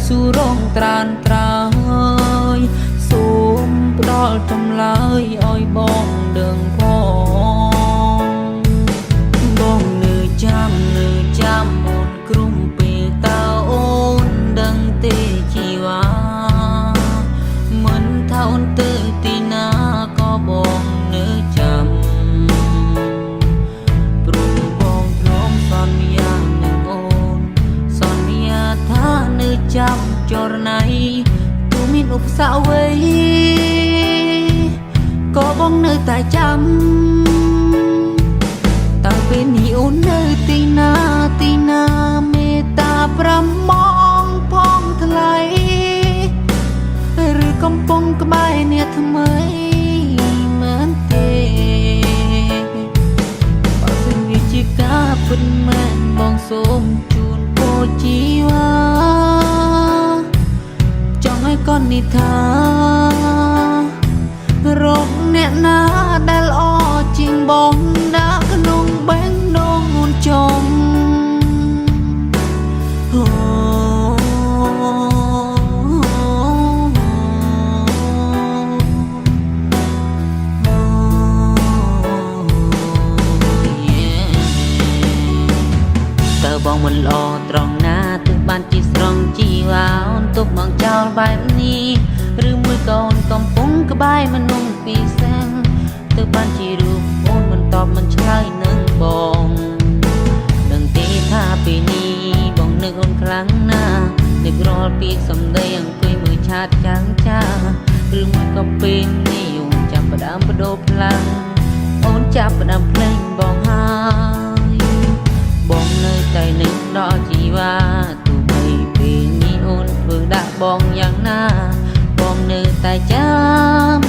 ស៊ូរងត្រានត្រើយសូមផ្ដល់ចម្លើយឲ្យបងដឹងផងបងនៅចាំអូនក្រុមពេលតើអូនដឹងទេជីវ៉ាមិនថាអូនទៅទីណាក៏បងនៅចាំព្រោះបងធ្លាប់សន្យានឹងអូនសន្យាថានៅចាំចរណៃទូមានឧបសគ្គអ្វីក៏បងនៅតែចាំតាំងពេលនេះអូននៅទីណាមេត្តាប្រាំមកផងថ្លៃឬកំពុងក្បែរអ្នកថ្មីមែនទេបើសិនវាជាការពិតមែនបងសូមជូនពរជីវ៉ាចង់ឲ្យកូននិថារកអ្នកណាដែលល្អជាងបងដាក់ក្នុងបេះដូងអូនចង់តើបងមិនល្អត្រង់ណាទើបបានជាស្រង់ជីវ៉ាអូនទុកមកចោលបែបនេះឬមួយកូនកំពុងក្បែរមនុស្សពីសាំងទើបបានជារូបអូនមិនតបមិនឆ្លើយនឹងបងដឹងទេថាពេលនេះបងនឹកអូនខ្លាំងណាស់នឹករាល់ពាក្យសម្ដីអង្គុយមើលឆាតចាំងចាឬមួយក៏ពេលនេះអូនចាប់ផ្ដើមបដូរផ្លាំងអូនចាប់ផ្ដើមភ្លេងបងហើយបងនៅតែនឹកដល់ជីវ៉ាទោះបីពេលនេះអូនធ្វើដាក់បងយ៉ាងណាបងនៅតែចាំ